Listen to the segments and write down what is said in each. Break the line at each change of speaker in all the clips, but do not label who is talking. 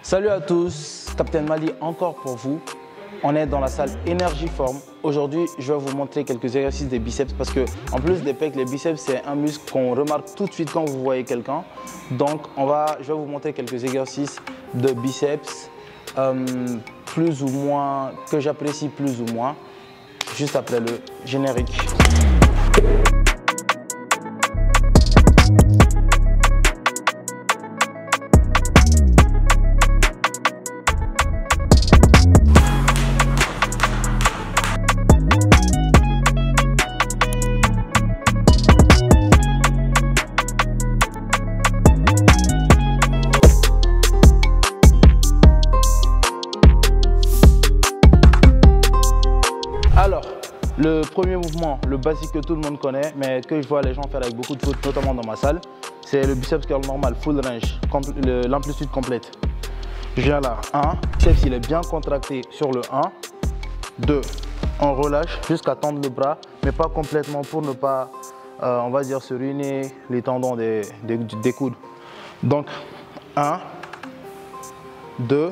Salut à tous, Captain Mali encore pour vous. On est dans la salle Energy Form. Aujourd'hui, je vais vous montrer quelques exercices des biceps parce que, en plus des pecs, les biceps, c'est un muscle qu'on remarque tout de suite quand vous voyez quelqu'un. Donc, je vais vous montrer quelques exercices de biceps, plus ou moins, que j'apprécie plus ou moins, juste après le générique. Alors, le premier mouvement, le basique que tout le monde connaît, mais que je vois les gens faire avec beaucoup de foot, notamment dans ma salle, c'est le biceps curl normal, full range, l'amplitude complète. Je viens là, 1, biceps il est bien contracté sur le 1, 2, on relâche jusqu'à tendre le bras, mais pas complètement pour ne pas, on va dire, se ruiner les tendons des coudes. Donc, 1, 2,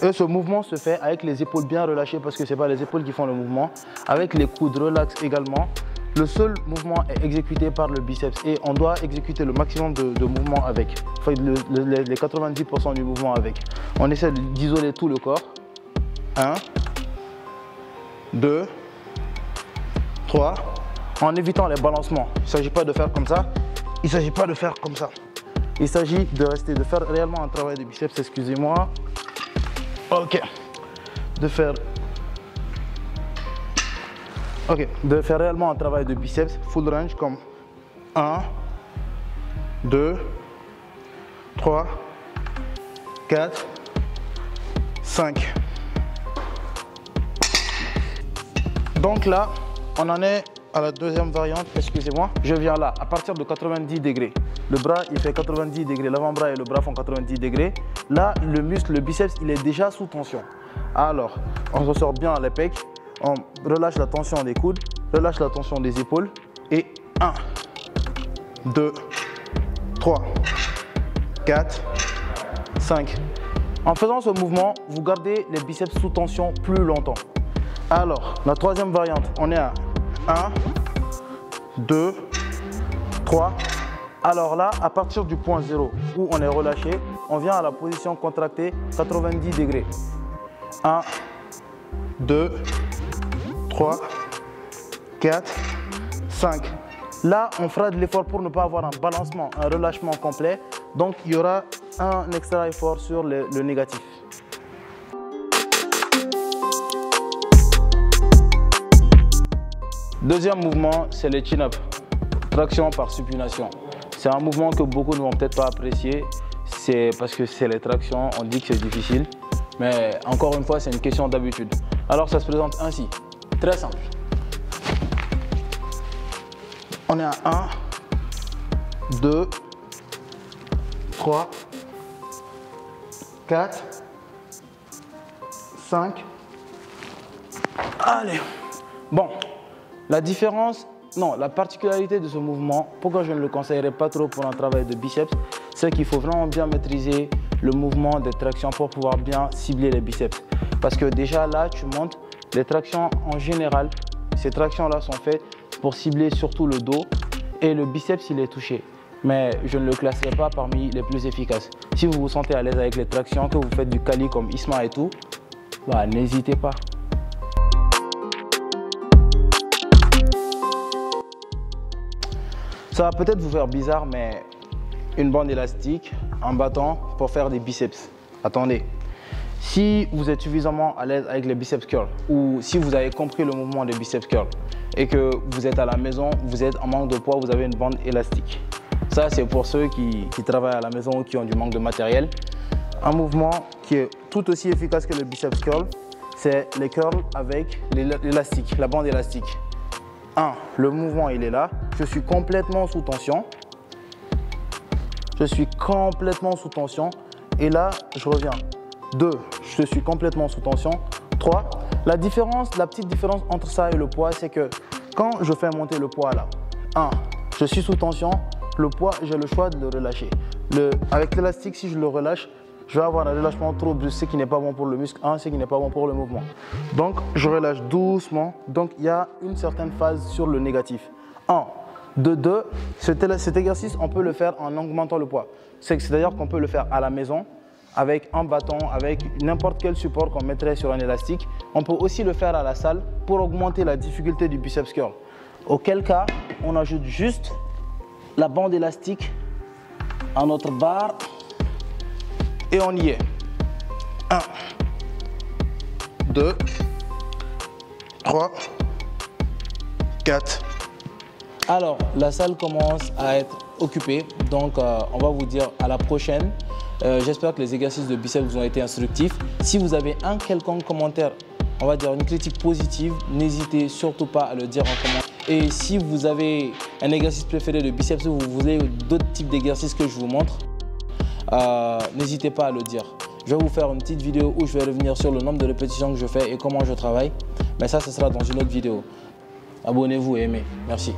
et ce mouvement se fait avec les épaules bien relâchées parce que ce n'est pas les épaules qui font le mouvement. Avec les coudes relax également. Le seul mouvement est exécuté par le biceps et on doit exécuter le maximum de mouvements avec. Enfin, les 90% du mouvement avec. On essaie d'isoler tout le corps. 1, 2, 3. En évitant les balancements. Il ne s'agit pas de faire comme ça. Il ne s'agit pas de faire comme ça. Il s'agit de faire réellement un travail de biceps, excusez-moi. Ok, de faire réellement un travail de biceps full range comme 1, 2, 3, 4, 5. Donc là, on en est à la deuxième variante, excusez-moi. Je viens là, à partir de 90 degrés. Le bras, il fait 90 degrés. L'avant-bras et le bras font 90 degrés. Là, le muscle, le biceps, il est déjà sous tension. Alors, on ressort bien les pecs. On relâche la tension des coudes, relâche la tension des épaules. Et 1, 2, 3, 4, 5. En faisant ce mouvement, vous gardez les biceps sous tension plus longtemps. Alors, la troisième variante, on est à 1, 2, 3. Alors là, à partir du point 0 où on est relâché, on vient à la position contractée 90 degrés. 1, 2, 3, 4, 5. Là, on fera de l'effort pour ne pas avoir un balancement, un relâchement complet. Donc, il y aura un extra effort sur le négatif. Deuxième mouvement, c'est le chin-up, traction par supination. C'est un mouvement que beaucoup ne vont peut-être pas apprécier, c'est parce que c'est les tractions, on dit que c'est difficile, mais encore une fois, c'est une question d'habitude. Alors ça se présente ainsi, très simple. On est à 1, 2, 3, 4, 5. Allez, bon. La particularité de ce mouvement, pourquoi je ne le conseillerais pas trop pour un travail de biceps, c'est qu'il faut vraiment bien maîtriser le mouvement des tractions pour pouvoir bien cibler les biceps. Parce que déjà là, tu montes, les tractions en général, ces tractions-là sont faites pour cibler surtout le dos et le biceps il est touché. Mais je ne le classerai pas parmi les plus efficaces. Si vous vous sentez à l'aise avec les tractions, que vous faites du Kali comme Isma et tout, bah, n'hésitez pas. Ça va peut-être vous faire bizarre, mais une bande élastique, un bâton pour faire des biceps. Attendez, si vous êtes suffisamment à l'aise avec les biceps curls ou si vous avez compris le mouvement des biceps curls et que vous êtes à la maison, vous êtes en manque de poids, vous avez une bande élastique. Ça, c'est pour ceux qui travaillent à la maison ou qui ont du manque de matériel. Un mouvement qui est tout aussi efficace que le biceps curl, c'est les curls avec l'élastique, la bande élastique. 1, le mouvement il est là, je suis complètement sous tension. Je suis complètement sous tension et là je reviens. 2, je suis complètement sous tension. 3, la petite différence entre ça et le poids, c'est que quand je fais monter le poids là, 1, je suis sous tension, le poids j'ai le choix de le relâcher. Avec l'élastique, si je le relâche, je vais avoir un relâchement trop brusque, ce qui n'est pas bon pour le muscle, ce qui n'est pas bon pour le mouvement. Donc, je relâche doucement. Donc, il y a une certaine phase sur le négatif. 1, 2, 2. Cet exercice, on peut le faire en augmentant le poids. C'est-à-dire qu'on peut le faire à la maison, avec un bâton, avec n'importe quel support qu'on mettrait sur un élastique. On peut aussi le faire à la salle pour augmenter la difficulté du biceps curl. Auquel cas, on ajoute juste la bande élastique à notre barre et on y est. 1, 2, 3, 4. Alors, la salle commence à être occupée, donc on va vous dire à la prochaine. J'espère que les exercices de biceps vous ont été instructifs. Si vous avez un quelconque commentaire, on va dire une critique positive, n'hésitez surtout pas à le dire en commentaire. Et si vous avez un exercice préféré de biceps ou vous voulez d'autres types d'exercices que je vous montre, n'hésitez pas à le dire. Je vais vous faire une petite vidéo où je vais revenir sur le nombre de répétitions que je fais et comment je travaille. Mais ça, ce sera dans une autre vidéo. Abonnez-vous et aimez. Merci.